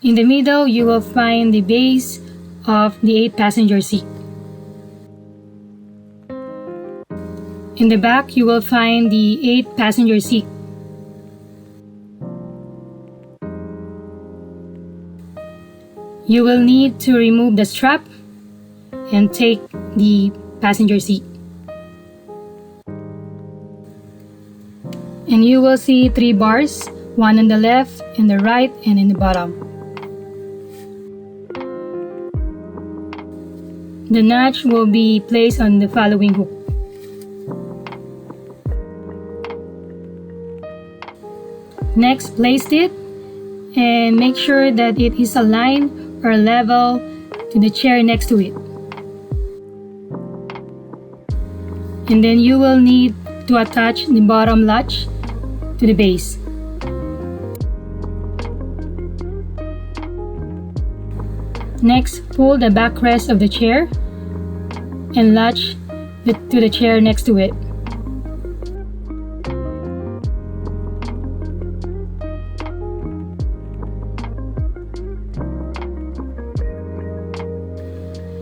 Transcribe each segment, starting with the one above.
In the middle, you will find the base of the 8-passenger seat. In the back, you will find the 8-passenger seat. You will need to remove the strap and take the passenger seat. And you will see 3 bars, one on the left, and the right, and in the bottom. The notch will be placed on the following hook. Next, place it and make sure that it is aligned or level to the chair next to it. And then you will need to attach the bottom latch to the base. Next, pull the backrest of the chair and latch to the chair next to it.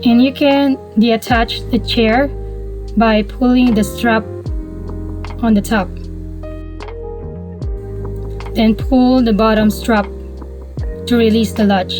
And you can detach the chair by pulling the strap on the top. Then pull the bottom strap to release the latch.